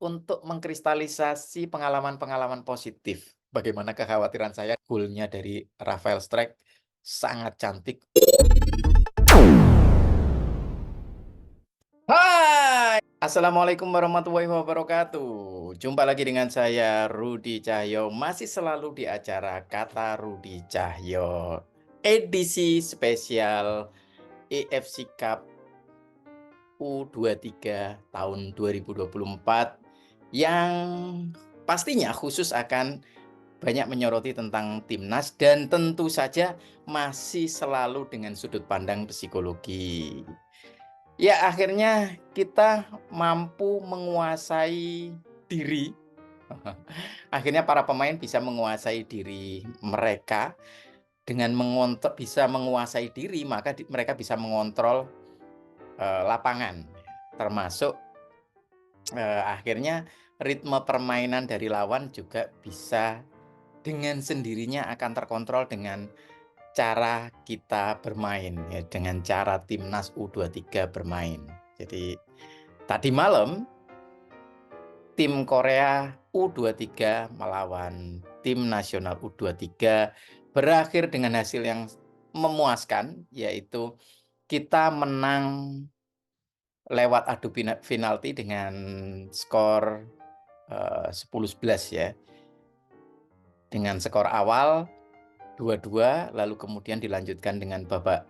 Untuk mengkristalisasi pengalaman-pengalaman positif, bagaimana kekhawatiran saya goalnya dari Rafael Strijk sangat cantik. Hai! Assalamualaikum warahmatullahi wabarakatuh. Jumpa lagi dengan saya Rudi Cahyo, masih selalu di acara Kata Rudi Cahyo, edisi spesial AFC Cup U23 tahun 2024 yang pastinya khusus akan banyak menyoroti tentang timnas dan tentu saja masih selalu dengan sudut pandang psikologi. Ya, akhirnya kita mampu menguasai diri. Akhirnya para pemain bisa menguasai diri mereka dengan bisa menguasai diri, maka mereka bisa mengontrol lapangan, termasuk akhirnya ritme permainan dari lawan juga bisa dengan sendirinya akan terkontrol dengan cara kita bermain, ya, dengan cara timnas U23 bermain. Jadi tadi malam tim Korea U23 melawan tim nasional U23 berakhir dengan hasil yang memuaskan, yaitu kita menang lewat adu penalti dengan skor 10-11 ya. Dengan skor awal 2-2, lalu kemudian dilanjutkan dengan babak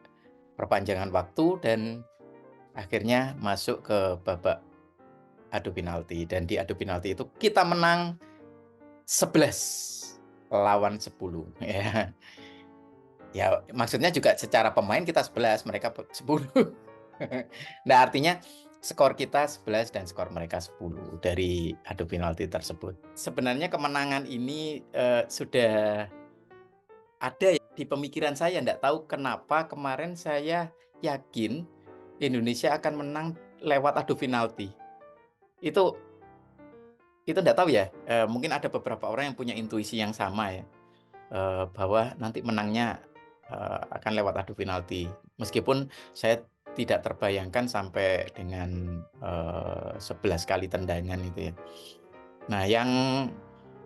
perpanjangan waktu dan akhirnya masuk ke babak adu penalti. Dan di adu penalti itu kita menang 11 lawan 10 ya. Ya, maksudnya juga secara pemain kita 11, mereka 10. Nah, artinya skor kita 11 dan skor mereka 10 dari adu penalti tersebut. Sebenarnya kemenangan ini sudah ada ya di pemikiran saya, nggak tahu kenapa kemarin saya yakin Indonesia akan menang lewat adu penalti. Itu nggak tahu ya, mungkin ada beberapa orang yang punya intuisi yang sama ya, bahwa nanti menangnya, akan lewat adu penalti. Meskipun saya tidak terbayangkan sampai dengan, 11 kali tendangan itu ya. Nah, yang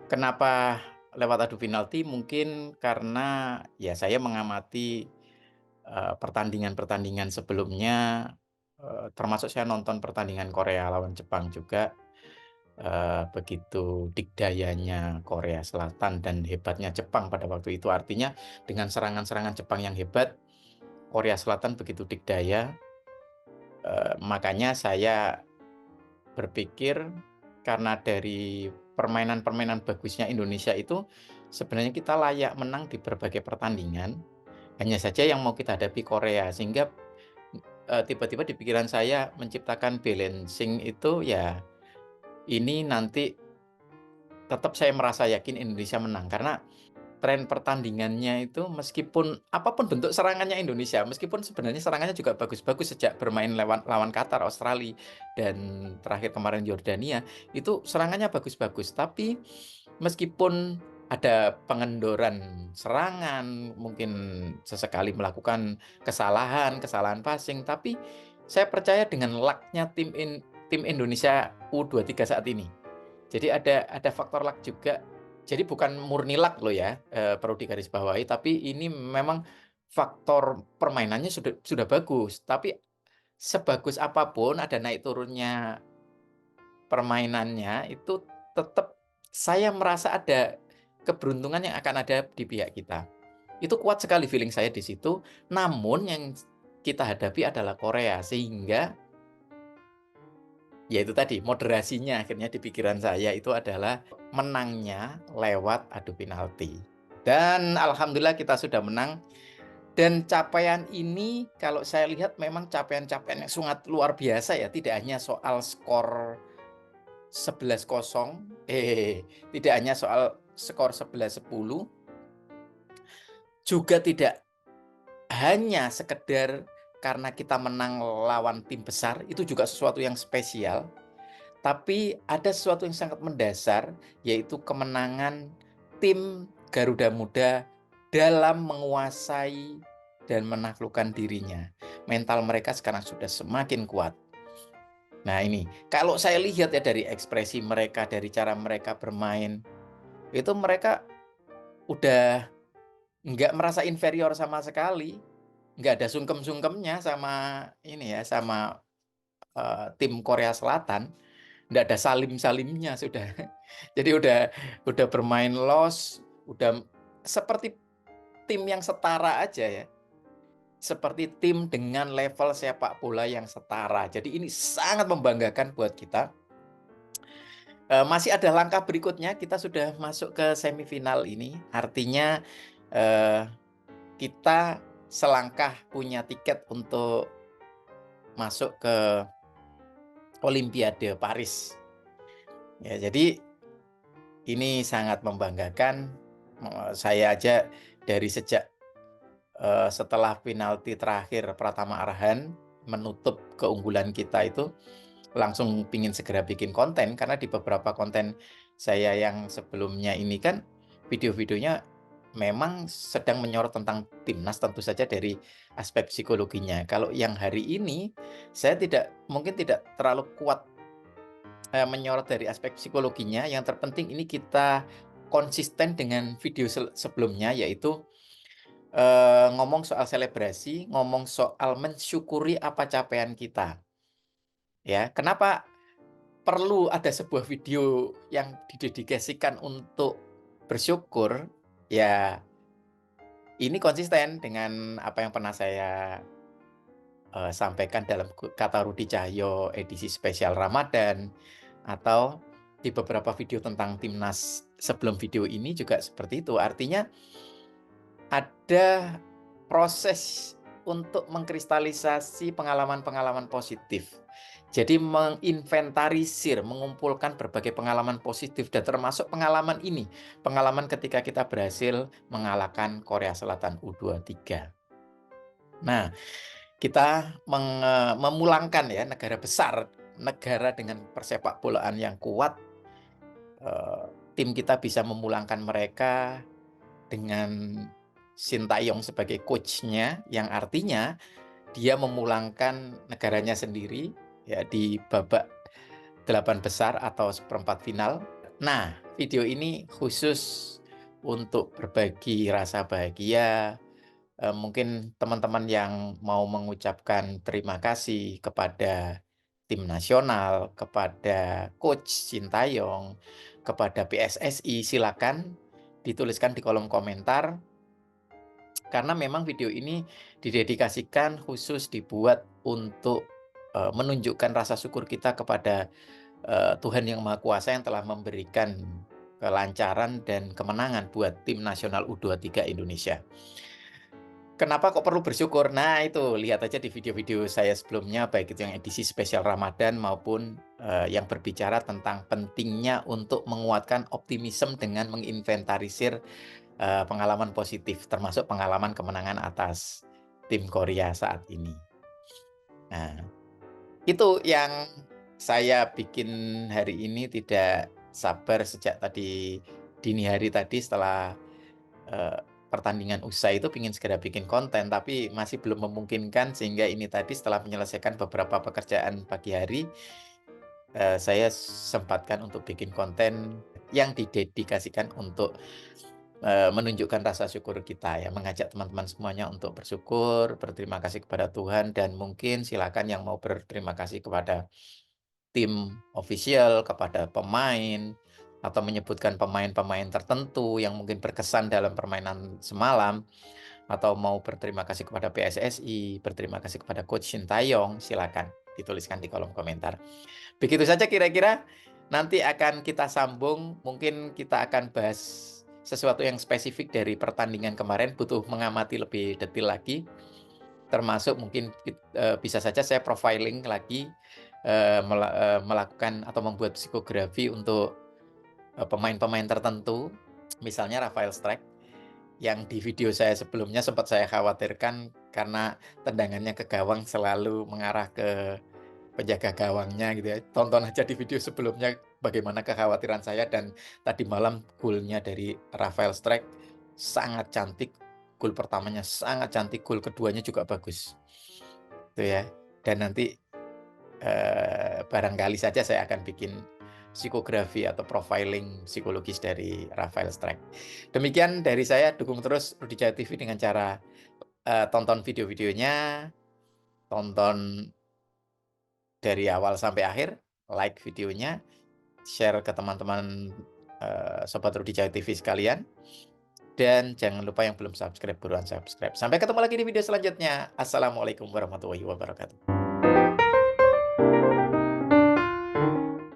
kenapa lewat adu penalti mungkin karena ya saya mengamati, pertandingan-pertandingan sebelumnya, termasuk saya nonton pertandingan Korea lawan Jepang juga, begitu dikdayanya Korea Selatan dan hebatnya Jepang pada waktu itu. Artinya dengan serangan-serangan Jepang yang hebat, Korea Selatan begitu dikdaya, makanya saya berpikir karena dari permainan-permainan bagusnya Indonesia itu, sebenarnya kita layak menang di berbagai pertandingan, hanya saja yang mau kita hadapi Korea. Sehingga, tiba-tiba di pikiran saya menciptakan balancing itu ya, ini nanti tetap saya merasa yakin Indonesia menang. Karena tren pertandingannya itu meskipun apapun bentuk serangannya Indonesia, meskipun sebenarnya serangannya juga bagus-bagus sejak bermain lawan lawan Qatar, Australia, dan terakhir kemarin Yordania, itu serangannya bagus-bagus. Tapi meskipun ada pengendoran serangan, mungkin sesekali melakukan kesalahan passing, tapi saya percaya dengan luck-nya tim Indonesia U23 saat ini. Jadi ada faktor luck juga. Jadi bukan murni luck loh ya, perlu digarisbawahi, tapi ini memang faktor permainannya sudah bagus. Tapi sebagus apapun ada naik turunnya permainannya, itu tetap saya merasa ada keberuntungan yang akan ada di pihak kita. Itu kuat sekali feeling saya di situ, namun yang kita hadapi adalah Korea, sehingga ya itu tadi, moderasinya akhirnya di pikiran saya itu adalah menangnya lewat adu penalti. Dan alhamdulillah kita sudah menang, dan capaian ini kalau saya lihat memang capaian-capaian yang sangat luar biasa ya, tidak hanya soal skor 11-0, tidak hanya soal skor 11-10, juga tidak hanya sekedar karena kita menang lawan tim besar, itu juga sesuatu yang spesial. Tapi ada sesuatu yang sangat mendasar, yaitu kemenangan tim Garuda Muda dalam menguasai dan menaklukkan dirinya. Mental mereka sekarang sudah semakin kuat. Nah ini, kalau saya lihat ya dari ekspresi mereka, dari cara mereka bermain, itu mereka udah nggak merasa inferior sama sekali, nggak ada sungkem-sungkemnya sama ini ya, sama, tim Korea Selatan, nggak ada salim-salimnya sudah. Jadi udah bermain los, udah seperti tim yang setara aja ya, seperti tim dengan level sepak bola yang setara. Jadi ini sangat membanggakan buat kita. Masih ada langkah berikutnya, kita sudah masuk ke semifinal ini, artinya, eee, kita selangkah punya tiket untuk masuk ke Olimpiade Paris. Ya, jadi ini sangat membanggakan, saya aja dari sejak, setelah penalti terakhir Pratama Arhan menutup keunggulan kita itu, langsung pingin segera bikin konten, karena di beberapa konten saya yang sebelumnya ini kan, video-videonya memang sedang menyorot tentang timnas tentu saja dari aspek psikologinya. Kalau yang hari ini, saya mungkin tidak terlalu kuat, menyorot dari aspek psikologinya, yang terpenting ini kita konsisten dengan video sebelumnya, yaitu, ngomong soal selebrasi, ngomong soal mensyukuri apa capaian kita, ya. Kenapa perlu ada sebuah video yang didedikasikan untuk bersyukur, ya ini konsisten dengan apa yang pernah saya, sampaikan dalam kata Rudi Cahyo edisi spesial Ramadan, atau di beberapa video tentang timnas sebelum video ini juga seperti itu. Artinya ada proses untuk mengkristalisasi pengalaman-pengalaman positif. Jadi menginventarisir, mengumpulkan berbagai pengalaman positif dan termasuk pengalaman ini, pengalaman ketika kita berhasil mengalahkan Korea Selatan U23. Nah, kita memulangkan ya negara besar, negara dengan persepakbolaan yang kuat, tim kita bisa memulangkan mereka dengan Sintayong sebagai coach-nya, yang artinya dia memulangkan negaranya sendiri ya di babak 8 besar atau seperempat final. Nah, video ini khusus untuk berbagi rasa bahagia, mungkin teman-teman yang mau mengucapkan terima kasih kepada tim nasional, kepada coach Sintayong, kepada PSSI, silakan dituliskan di kolom komentar. Karena memang video ini didedikasikan khusus dibuat untuk, menunjukkan rasa syukur kita kepada, Tuhan Yang Maha Kuasa yang telah memberikan kelancaran dan kemenangan buat tim nasional U23 Indonesia. Kenapa kok perlu bersyukur? Nah itu, lihat aja di video-video saya sebelumnya, baik itu yang edisi spesial Ramadan maupun, yang berbicara tentang pentingnya untuk menguatkan optimisme dengan menginventarisir pengalaman positif, termasuk pengalaman kemenangan atas tim Korea saat ini. Nah, itu yang saya bikin hari ini, tidak sabar sejak tadi dini hari tadi setelah, pertandingan usai itu pingin segera bikin konten, tapi masih belum memungkinkan sehingga ini tadi setelah menyelesaikan beberapa pekerjaan pagi hari, saya sempatkan untuk bikin konten yang didedikasikan untuk menunjukkan rasa syukur kita ya, mengajak teman-teman semuanya untuk bersyukur, berterima kasih kepada Tuhan, dan mungkin silakan yang mau berterima kasih kepada tim official, kepada pemain, atau menyebutkan pemain-pemain tertentu yang mungkin berkesan dalam permainan semalam, atau mau berterima kasih kepada PSSI, berterima kasih kepada Coach Sintayong, silakan dituliskan di kolom komentar. Begitu saja kira-kira. Nanti akan kita sambung, mungkin kita akan bahas sesuatu yang spesifik dari pertandingan kemarin, butuh mengamati lebih detail lagi, termasuk mungkin bisa saja saya profiling lagi, melakukan atau membuat psikografi untuk, pemain-pemain tertentu, misalnya Rafael Strijk, yang di video saya sebelumnya sempat saya khawatirkan karena tendangannya ke gawang selalu mengarah ke penjaga gawangnya gitu ya. Tonton aja di video sebelumnya bagaimana kekhawatiran saya, dan tadi malam golnya dari Rafael Strijk sangat cantik. Gol pertamanya sangat cantik, gol keduanya juga bagus. Itu ya. Dan nanti barangkali saja saya akan bikin psikografi atau profiling psikologis dari Raphael Streyk. Demikian dari saya, dukung terus Rudi Jaya TV dengan cara, tonton video-videonya, tonton dari awal sampai akhir, like videonya, share ke teman-teman, sobat Rudi Jaya TV sekalian, dan jangan lupa yang belum subscribe, buruan subscribe. Sampai ketemu lagi di video selanjutnya. Assalamualaikum warahmatullahi wabarakatuh.